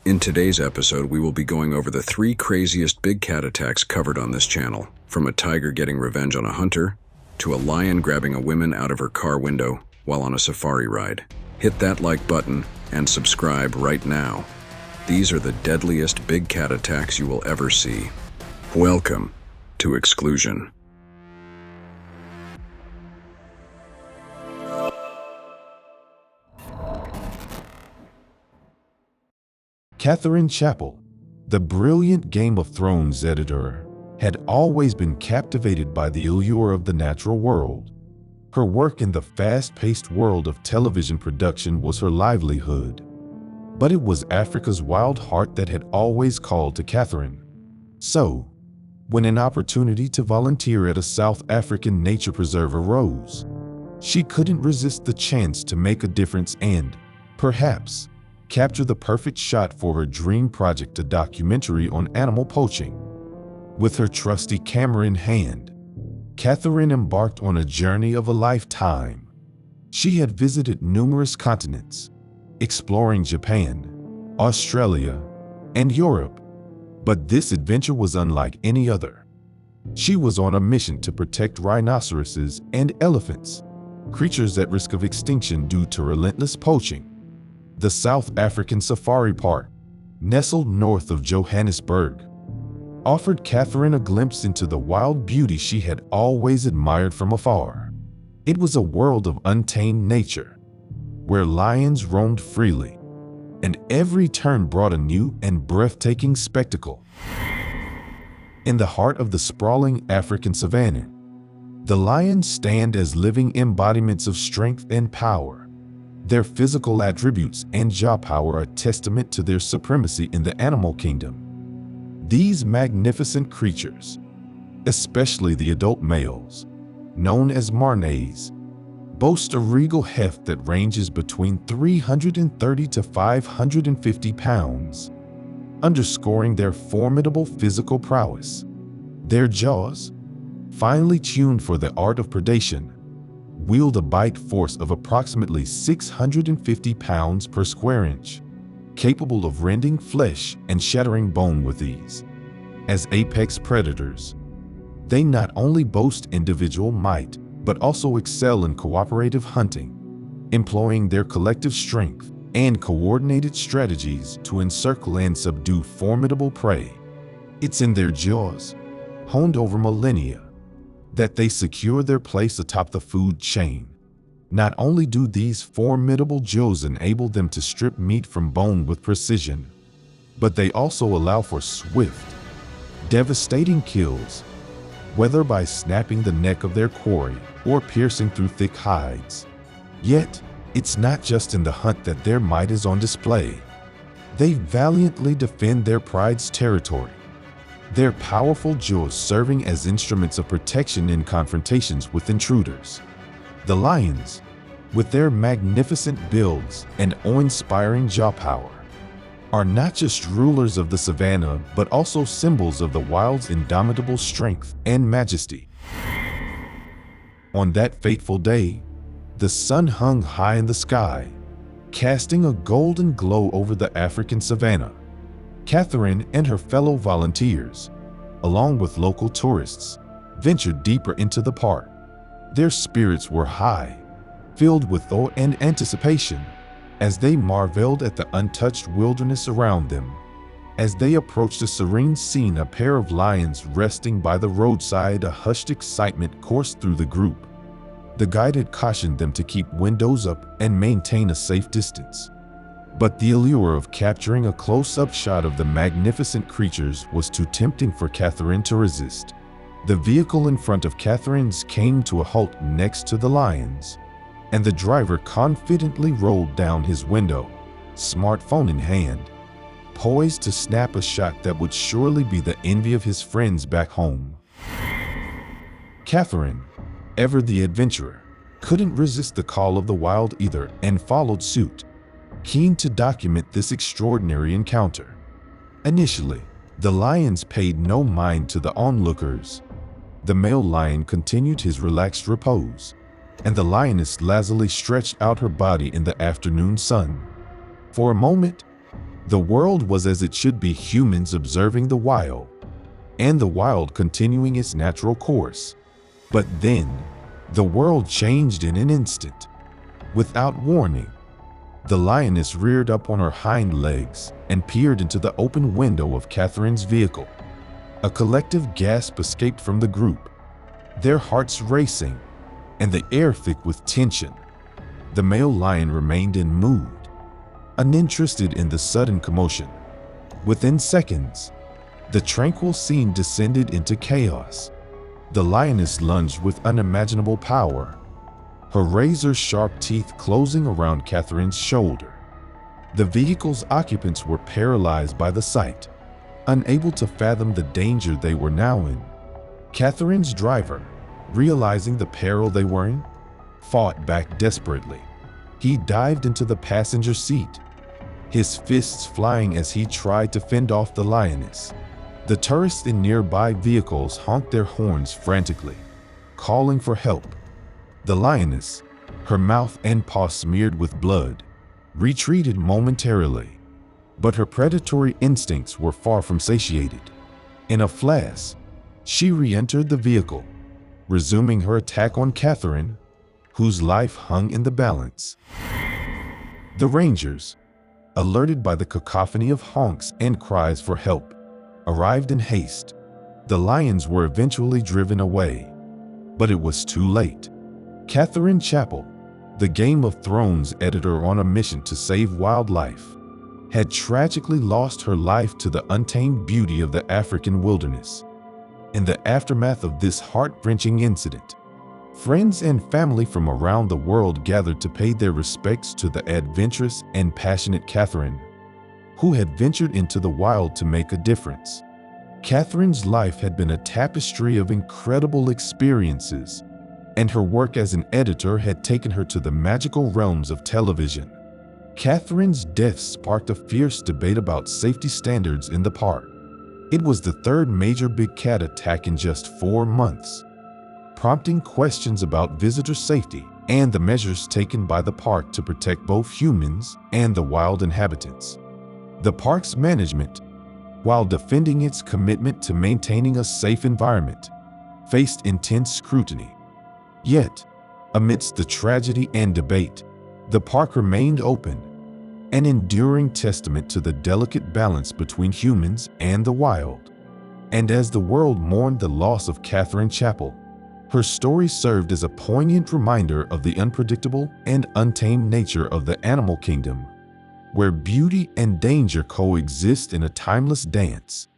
In today's episode, we will be going over the 3 craziest big cat attacks covered on this channel, from a tiger getting revenge on a hunter, to a lion grabbing a woman out of her car window while on a safari ride. Hit that like button and subscribe right now. These are the deadliest big cat attacks you will ever see. Welcome to Exclusion. Katherine Chappell, the brilliant Game of Thrones editor, had always been captivated by the allure of the natural world. Her work in the fast-paced world of television production was her livelihood. But it was Africa's wild heart that had always called to Katherine. So, when an opportunity to volunteer at a South African nature preserve arose, she couldn't resist the chance to make a difference and, perhaps, capture the perfect shot for her dream project, a documentary on animal poaching. With her trusty camera in hand, Katherine embarked on a journey of a lifetime. She had visited numerous continents, exploring Japan, Australia, and Europe. But this adventure was unlike any other. She was on a mission to protect rhinoceroses and elephants, creatures at risk of extinction due to relentless poaching. The South African Safari Park, nestled north of Johannesburg, offered Katherine a glimpse into the wild beauty she had always admired from afar. It was a world of untamed nature, where lions roamed freely, and every turn brought a new and breathtaking spectacle. In the heart of the sprawling African savanna, the lions stand as living embodiments of strength and power. Their physical attributes and jaw power are a testament to their supremacy in the animal kingdom. These magnificent creatures, especially the adult males, known as marnays, boast a regal heft that ranges between 330 to 550 pounds, underscoring their formidable physical prowess. Their jaws, finely tuned for the art of predation, wield a bite force of approximately 650 pounds per square inch, capable of rending flesh and shattering bone with ease. As apex predators, they not only boast individual might, but also excel in cooperative hunting, employing their collective strength and coordinated strategies to encircle and subdue formidable prey. It's in their jaws, honed over millennia, that they secure their place atop the food chain. Not only do these formidable jaws enable them to strip meat from bone with precision, but they also allow for swift, devastating kills, whether by snapping the neck of their quarry or piercing through thick hides. Yet, it's not just in the hunt that their might is on display. They valiantly defend their pride's territory, their powerful jaws serving as instruments of protection in confrontations with intruders. The lions, with their magnificent builds and awe-inspiring jaw power, are not just rulers of the savannah, but also symbols of the wild's indomitable strength and majesty. On that fateful day, the sun hung high in the sky, casting a golden glow over the African savannah. Katherine and her fellow volunteers, along with local tourists, ventured deeper into the park. Their spirits were high, filled with awe and anticipation, as they marveled at the untouched wilderness around them. As they approached a serene scene, a pair of lions resting by the roadside, a hushed excitement coursed through the group. The guide had cautioned them to keep windows up and maintain a safe distance. But the allure of capturing a close-up shot of the magnificent creatures was too tempting for Katherine to resist. The vehicle in front of Katherine's came to a halt next to the lions, and the driver confidently rolled down his window, smartphone in hand, poised to snap a shot that would surely be the envy of his friends back home. Katherine, ever the adventurer, couldn't resist the call of the wild either and followed suit, keen to document this extraordinary encounter. Initially, the lions paid no mind to the onlookers. The male lion continued his relaxed repose, and the lioness lazily stretched out her body in the afternoon sun. For a moment, The world was as it should be, humans observing the wild, and the wild continuing its natural course. But then, the world changed in an instant. Without warning, the lioness reared up on her hind legs and peered into the open window of Katherine's vehicle. A collective gasp escaped from the group, their hearts racing and the air thick with tension. The male lion remained unmoved, uninterested in the sudden commotion. Within seconds, the tranquil scene descended into chaos. The lioness lunged with unimaginable power, her razor-sharp teeth closing around Katherine's shoulder. The vehicle's occupants were paralyzed by the sight, unable to fathom the danger they were now in. Katherine's driver, realizing the peril they were in, fought back desperately. He dived into the passenger seat, his fists flying as he tried to fend off the lioness. The tourists in nearby vehicles honked their horns frantically, calling for help. The lioness, her mouth and paw smeared with blood, retreated momentarily, but her predatory instincts were far from satiated. In a flash, she re-entered the vehicle, resuming her attack on Katherine, whose life hung in the balance. The rangers, alerted by the cacophony of honks and cries for help, arrived in haste. The lions were eventually driven away, but it was too late. Katherine Chappell, the Game of Thrones editor on a mission to save wildlife, had tragically lost her life to the untamed beauty of the African wilderness. In the aftermath of this heart-wrenching incident, friends and family from around the world gathered to pay their respects to the adventurous and passionate Katherine, who had ventured into the wild to make a difference. Katherine's life had been a tapestry of incredible experiences, and her work as an editor had taken her to the magical realms of television. Katherine's death sparked a fierce debate about safety standards in the park. It was the third major big cat attack in just 4 months, prompting questions about visitor safety and the measures taken by the park to protect both humans and the wild inhabitants. The park's management, while defending its commitment to maintaining a safe environment, faced intense scrutiny. Yet, amidst the tragedy and debate, the park remained open, an enduring testament to the delicate balance between humans and the wild. And as the world mourned the loss of Katherine Chappell, her story served as a poignant reminder of the unpredictable and untamed nature of the animal kingdom, where beauty and danger coexist in a timeless dance.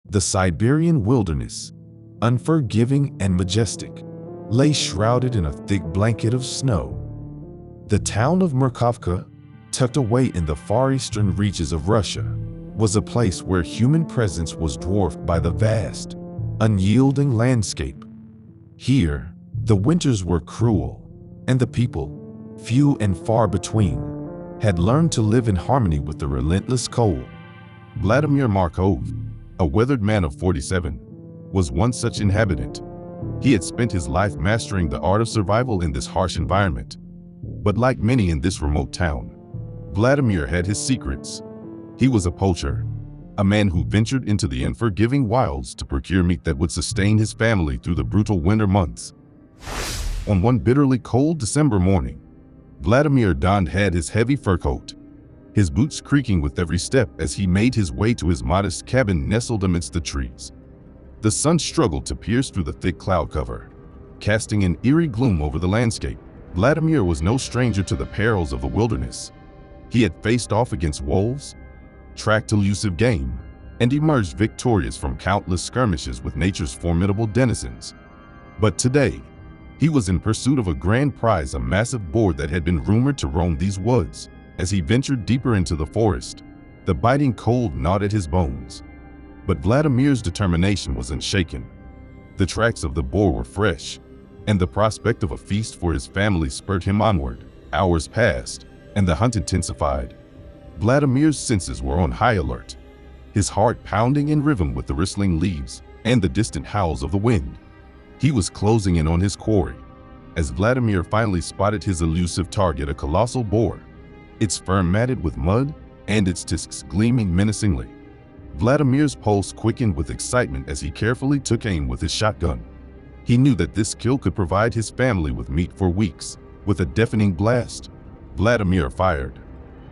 The Siberian wilderness, unforgiving and majestic, lay shrouded in a thick blanket of snow. The town of Markov, tucked away in the far eastern reaches of Russia, was a place where human presence was dwarfed by the vast, unyielding landscape. Here, the winters were cruel, and the people, few and far between, had learned to live in harmony with the relentless cold. Vladimir Markov, a weathered man of 47, was one such inhabitant. He had spent his life mastering the art of survival in this harsh environment. But like many in this remote town, Vladimir had his secrets. He was a poacher, a man who ventured into the unforgiving wilds to procure meat that would sustain his family through the brutal winter months. On one bitterly cold December morning, Vladimir donned his heavy fur coat, his boots creaking with every step as he made his way to his modest cabin nestled amidst the trees. The sun struggled to pierce through the thick cloud cover, casting an eerie gloom over the landscape. Vladimir was no stranger to the perils of the wilderness. He had faced off against wolves, tracked elusive game, and emerged victorious from countless skirmishes with nature's formidable denizens. But today, he was in pursuit of a grand prize, a massive boar that had been rumored to roam these woods. As he ventured deeper into the forest, the biting cold gnawed at his bones. But Vladimir's determination was unshaken. The tracks of the boar were fresh, and the prospect of a feast for his family spurred him onward. Hours passed, and the hunt intensified. Vladimir's senses were on high alert, his heart pounding in rhythm with the rustling leaves and the distant howls of the wind. He was closing in on his quarry, as Vladimir finally spotted his elusive target, a colossal boar, its fur matted with mud and its tusks gleaming menacingly. Vladimir's pulse quickened with excitement as he carefully took aim with his shotgun. He knew that this kill could provide his family with meat for weeks. With a deafening blast, Vladimir fired.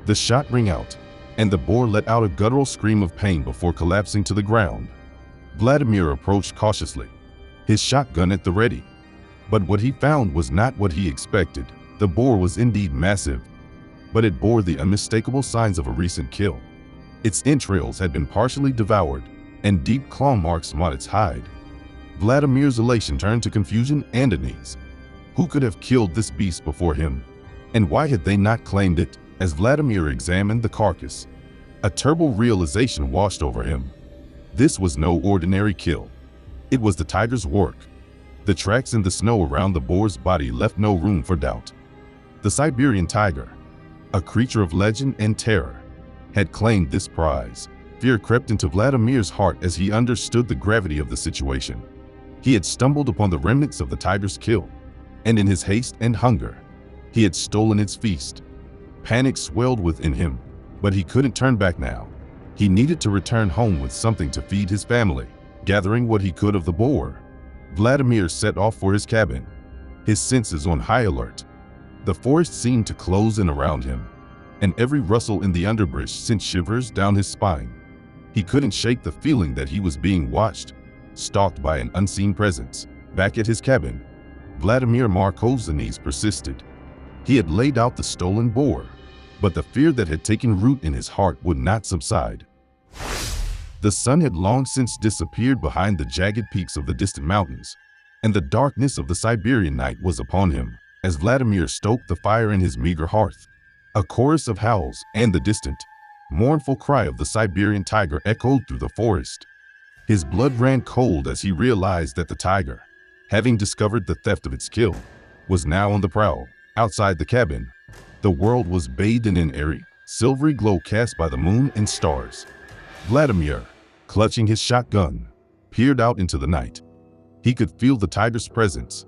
The shot rang out, and the boar let out a guttural scream of pain before collapsing to the ground. Vladimir approached cautiously, his shotgun at the ready. But what he found was not what he expected. The boar was indeed massive, but it bore the unmistakable signs of a recent kill. Its entrails had been partially devoured, and deep claw marks on its hide. Vladimir's elation turned to confusion and unease. Who could have killed this beast before him? And why had they not claimed it? As Vladimir examined the carcass, a terrible realization washed over him. This was no ordinary kill. It was the tiger's work. The tracks in the snow around the boar's body left no room for doubt. The Siberian tiger, a creature of legend and terror, had claimed this prize. Fear crept into Vladimir's heart as he understood the gravity of the situation. He had stumbled upon the remnants of the tiger's kill, and in his haste and hunger, he had stolen its feast. Panic swelled within him, but he couldn't turn back now. He needed to return home with something to feed his family. Gathering what he could of the boar, Vladimir set off for his cabin, his senses on high alert. The forest seemed to close in around him, and every rustle in the underbrush sent shivers down his spine. He couldn't shake the feeling that he was being watched, stalked by an unseen presence. Back at his cabin, Vladimir Markov's unease persisted. He had laid out the stolen boar, but the fear that had taken root in his heart would not subside. The sun had long since disappeared behind the jagged peaks of the distant mountains, and the darkness of the Siberian night was upon him. As Vladimir stoked the fire in his meager hearth, a chorus of howls and the distant, mournful cry of the Siberian tiger echoed through the forest. His blood ran cold as he realized that the tiger, having discovered the theft of its kill, was now on the prowl. Outside the cabin, the world was bathed in an airy, silvery glow cast by the moon and stars. Vladimir, clutching his shotgun, peered out into the night. He could feel the tiger's presence,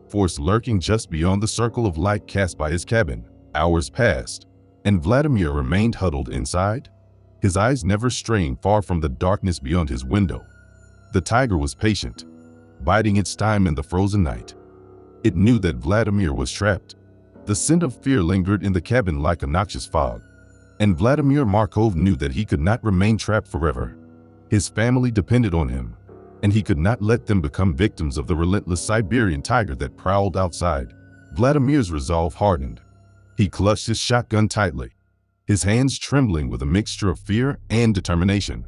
force lurking just beyond the circle of light cast by his cabin. Hours passed, and Vladimir remained huddled inside, his eyes never straying far from the darkness beyond his window. The tiger was patient, biding its time in the frozen night. It knew that Vladimir was trapped. The scent of fear lingered in the cabin like a noxious fog, and Vladimir Markov knew that he could not remain trapped forever. His family depended on him, and he could not let them become victims of the relentless Siberian tiger that prowled outside. Vladimir's resolve hardened. He clutched his shotgun tightly, his hands trembling with a mixture of fear and determination.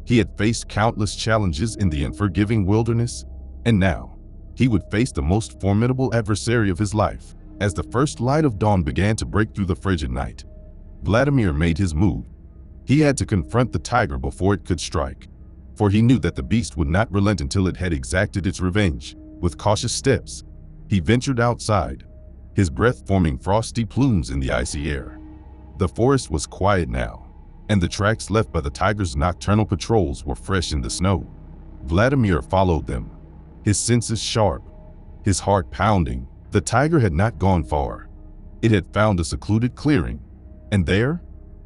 He had faced countless challenges in the unforgiving wilderness, and now he would face the most formidable adversary of his life. As the first light of dawn began to break through the frigid night, Vladimir made his move. He had to confront the tiger before it could strike, for he knew that the beast would not relent until it had exacted its revenge. With cautious steps, he ventured outside, his breath forming frosty plumes in the icy air. The forest was quiet now, and the tracks left by the tiger's nocturnal patrols were fresh in the snow. Vladimir followed them, his senses sharp, his heart pounding. The tiger had not gone far. It had found a secluded clearing, and there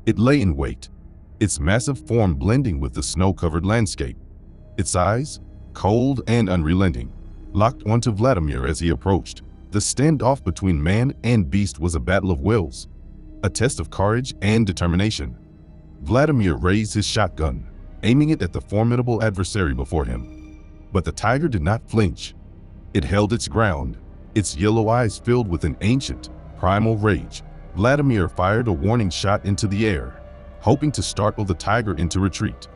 it lay in wait, its massive form blending with the snow-covered landscape. Its eyes, cold and unrelenting, locked onto Vladimir as he approached. The standoff between man and beast was a battle of wills, a test of courage and determination. Vladimir raised his shotgun, aiming it at the formidable adversary before him. But the tiger did not flinch. It held its ground, its yellow eyes filled with an ancient, primal rage. Vladimir fired a warning shot into the air, hoping to startle the tiger into retreat.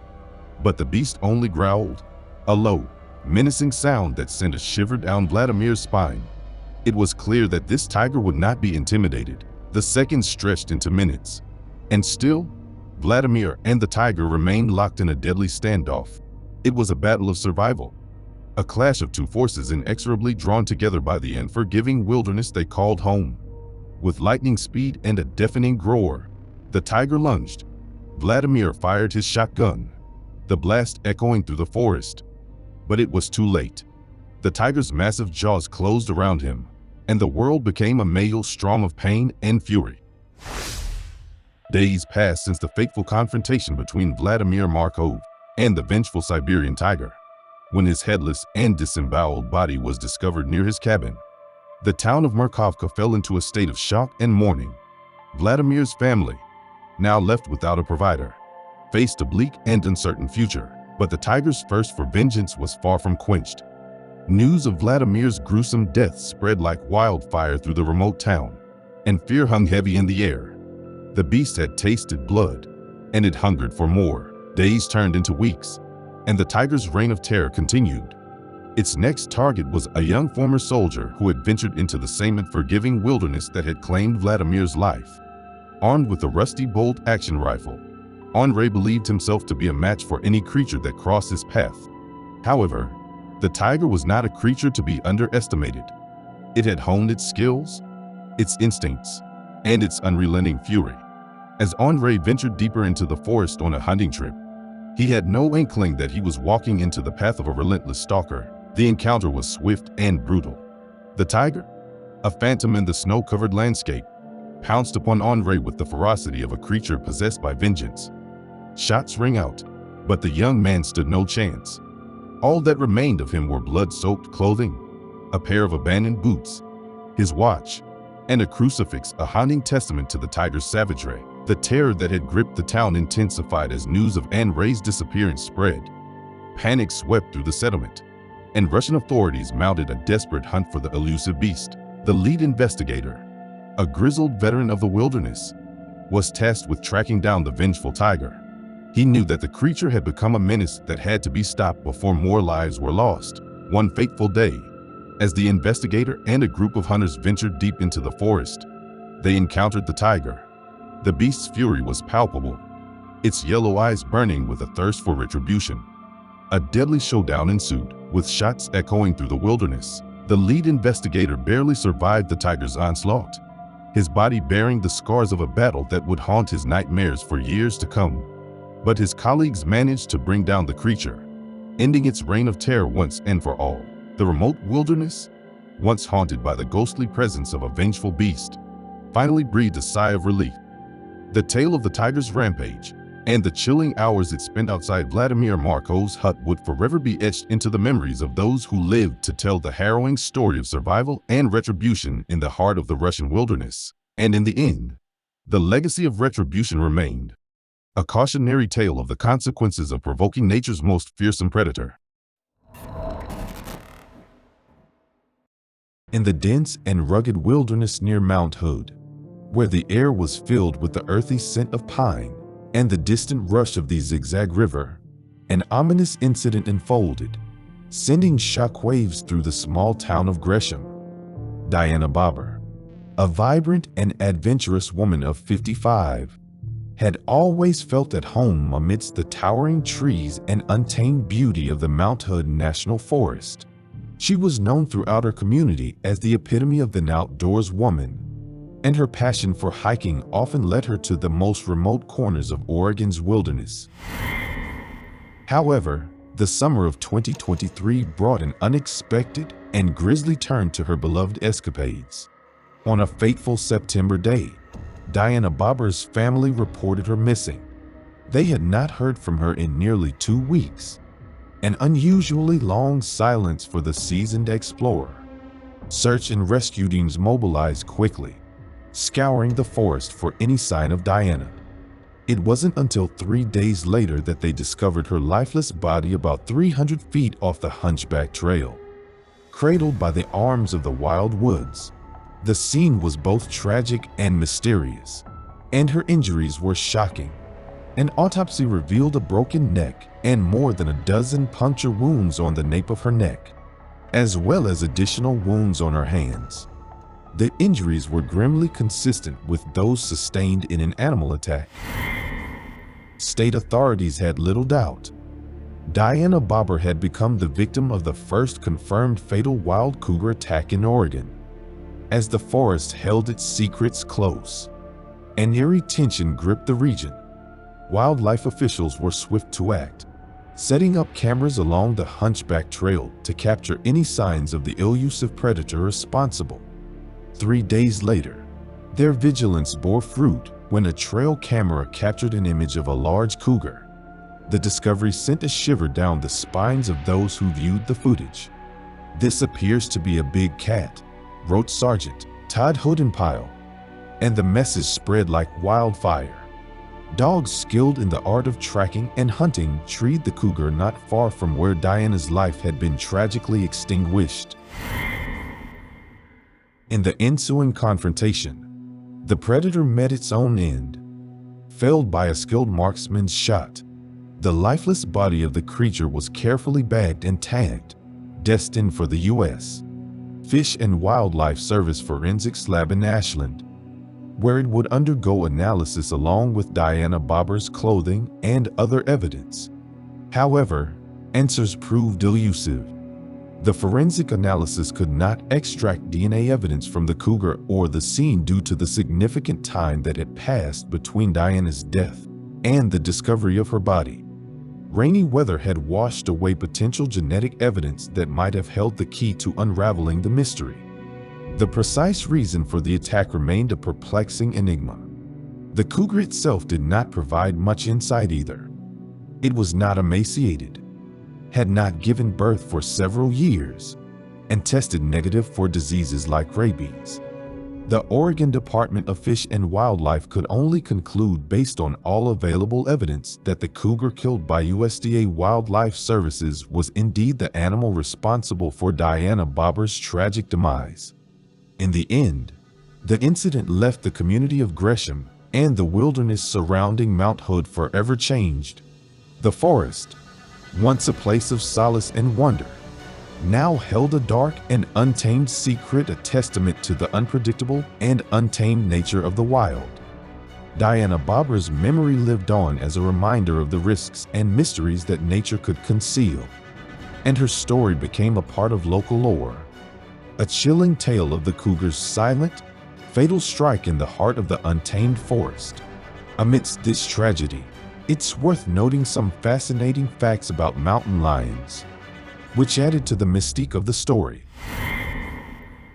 But the beast only growled, a low, menacing sound that sent a shiver down Vladimir's spine. It was clear that this tiger would not be intimidated. The seconds stretched into minutes, and still, Vladimir and the tiger remained locked in a deadly standoff. It was a battle of survival, a clash of two forces inexorably drawn together by the unforgiving wilderness they called home. With lightning speed and a deafening roar, the tiger lunged. Vladimir fired his shotgun, the blast echoing through the forest. But it was too late. The tiger's massive jaws closed around him, and the world became a maelstrom of pain and fury. Days passed since the fateful confrontation between Vladimir Markov and the vengeful Siberian tiger, when his headless and disemboweled body was discovered near his cabin. The town of Markovka fell into a state of shock and mourning. Vladimir's family, now left without a provider, faced a bleak and uncertain future, but the tiger's thirst for vengeance was far from quenched. News of Vladimir's gruesome death spread like wildfire through the remote town, and fear hung heavy in the air. The beast had tasted blood, and it hungered for more. Days turned into weeks, and the tiger's reign of terror continued. Its next target was a young former soldier who had ventured into the same unforgiving wilderness that had claimed Vladimir's life. Armed with a rusty bolt-action rifle, Andrei believed himself to be a match for any creature that crossed his path. However, the tiger was not a creature to be underestimated. It had honed its skills, its instincts, and its unrelenting fury. As Andrei ventured deeper into the forest on a hunting trip, he had no inkling that he was walking into the path of a relentless stalker. The encounter was swift and brutal. The tiger, a phantom in the snow-covered landscape, pounced upon Andrei with the ferocity of a creature possessed by vengeance. Shots rang out, but the young man stood no chance. All that remained of him were blood-soaked clothing, a pair of abandoned boots, his watch, and a crucifix, a haunting testament to the tiger's savagery. The terror that had gripped the town intensified as news of Andrei's disappearance spread. Panic swept through the settlement, and Russian authorities mounted a desperate hunt for the elusive beast. The lead investigator, a grizzled veteran of the wilderness, was tasked with tracking down the vengeful tiger. He knew that the creature had become a menace that had to be stopped before more lives were lost. One fateful day, as the investigator and a group of hunters ventured deep into the forest, they encountered the tiger. The beast's fury was palpable, its yellow eyes burning with a thirst for retribution. A deadly showdown ensued, with shots echoing through the wilderness. The lead investigator barely survived the tiger's onslaught, his body bearing the scars of a battle that would haunt his nightmares for years to come. But his colleagues managed to bring down the creature, ending its reign of terror once and for all. The remote wilderness, once haunted by the ghostly presence of a vengeful beast, finally breathed a sigh of relief. The tale of the tiger's rampage and the chilling hours it spent outside Vladimir Markov's hut would forever be etched into the memories of those who lived to tell the harrowing story of survival and retribution in the heart of the Russian wilderness. And in the end, the legacy of retribution remained, a cautionary tale of the consequences of provoking nature's most fearsome predator. In the dense and rugged wilderness near Mount Hood, where the air was filled with the earthy scent of pine and the distant rush of the Zigzag River, an ominous incident unfolded, sending shockwaves through the small town of Gresham. Diana Bober, a vibrant and adventurous woman of 55, had always felt at home amidst the towering trees and untamed beauty of the Mount Hood National Forest. She was known throughout her community as the epitome of the outdoors woman, and her passion for hiking often led her to the most remote corners of Oregon's wilderness. However, the summer of 2023 brought an unexpected and grisly turn to her beloved escapades. On a fateful September day, Diana Bober's family reported her missing. They had not heard from her in nearly 2 weeks, an unusually long silence for the seasoned explorer. Search and rescue teams mobilized quickly, scouring the forest for any sign of Diana. It wasn't until 3 days later that they discovered her lifeless body about 300 feet off the Hunchback Trail, cradled by the arms of the wild woods. The scene was both tragic and mysterious, and her injuries were shocking. An autopsy revealed a broken neck and more than a dozen puncture wounds on the nape of her neck, as well as additional wounds on her hands. The injuries were grimly consistent with those sustained in an animal attack. State authorities had little doubt. Diana Bober had become the victim of the first confirmed fatal wild cougar attack in Oregon. As the forest held its secrets close, an eerie tension gripped the region. Wildlife officials were swift to act, setting up cameras along the Hunchback Trail to capture any signs of the elusive predator responsible. 3 days later, their vigilance bore fruit when a trail camera captured an image of a large cougar. The discovery sent a shiver down the spines of those who viewed the footage. "This appears to be a big cat," wrote Sergeant Todd Hodenpyle, and the message spread like wildfire. Dogs skilled in the art of tracking and hunting treed the cougar not far from where Diana's life had been tragically extinguished. In the ensuing confrontation, the predator met its own end. Felled by a skilled marksman's shot, the lifeless body of the creature was carefully bagged and tagged, destined for the U.S. Fish and Wildlife Service forensics lab in Ashland, where it would undergo analysis along with Diana Bober's clothing and other evidence. However, answers proved elusive. The forensic analysis could not extract DNA evidence from the cougar or the scene due to the significant time that had passed between Diana's death and the discovery of her body. Rainy weather had washed away potential genetic evidence that might have held the key to unraveling the mystery. The precise reason for the attack remained a perplexing enigma. The cougar itself did not provide much insight either. It was not emaciated, had not given birth for several years, and tested negative for diseases like rabies. The Oregon Department of Fish and Wildlife could only conclude based on all available evidence that the cougar killed by USDA Wildlife Services was indeed the animal responsible for Diana Bober's tragic demise. In the end, the incident left the community of Gresham and the wilderness surrounding Mount Hood forever changed. The forest, once a place of solace and wonder, now held a dark and untamed secret, a testament to the unpredictable and untamed nature of the wild. Diana Bober's memory lived on as a reminder of the risks and mysteries that nature could conceal, and her story became a part of local lore. A chilling tale of the cougar's silent, fatal strike in the heart of the untamed forest. Amidst this tragedy, it's worth noting some fascinating facts about mountain lions, which added to the mystique of the story.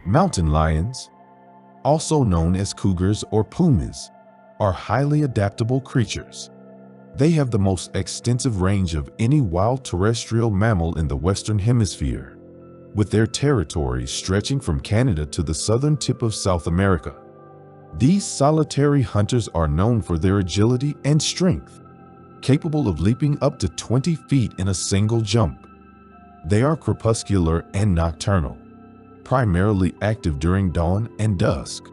Mountain lions, also known as cougars or pumas, are highly adaptable creatures. They have the most extensive range of any wild terrestrial mammal in the Western Hemisphere, with their territory stretching from Canada to the southern tip of South America. These solitary hunters are known for their agility and strength, capable of leaping up to 20 feet in a single jump. They are crepuscular and nocturnal, primarily active during dawn and dusk,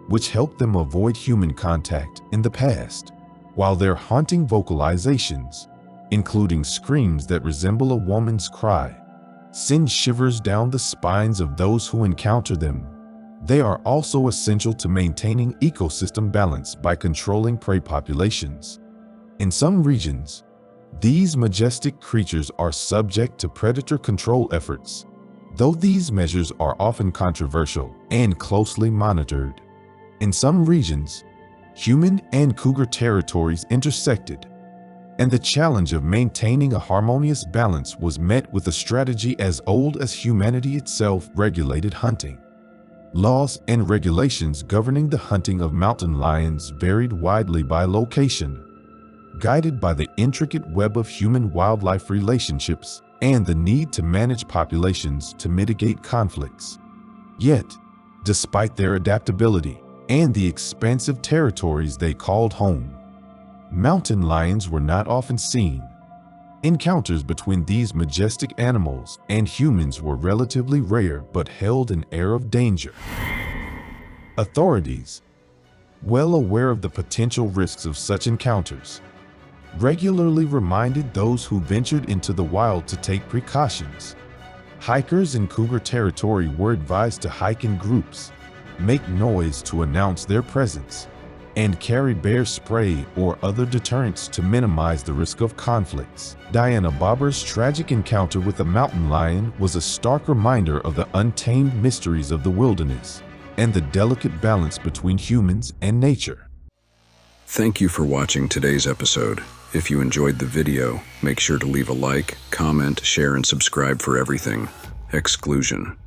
which helped them avoid human contact in the past, while their haunting vocalizations, including screams that resemble a woman's cry, send shivers down the spines of those who encounter them. They are also essential to maintaining ecosystem balance by controlling prey populations. In some regions, these majestic creatures are subject to predator control efforts, though these measures are often controversial and closely monitored. In some regions, human and cougar territories intersected, and the challenge of maintaining a harmonious balance was met with a strategy as old as humanity itself: regulated hunting. Laws and regulations governing the hunting of mountain lions varied widely by location, guided by the intricate web of human-wildlife relationships and the need to manage populations to mitigate conflicts. Yet, despite their adaptability and the expansive territories they called home, mountain lions were not often seen. Encounters between these majestic animals and humans were relatively rare but held an air of danger. Authorities, well aware of the potential risks of such encounters, regularly reminded those who ventured into the wild to take precautions. Hikers in cougar territory were advised to hike in groups, make noise to announce their presence, and carry bear spray or other deterrents to minimize the risk of conflicts. Diana Bober's tragic encounter with a mountain lion was a stark reminder of the untamed mysteries of the wilderness and the delicate balance between humans and nature. Thank you for watching today's episode. If you enjoyed the video, make sure to leave a like, comment, share, and subscribe for everything Exclusion.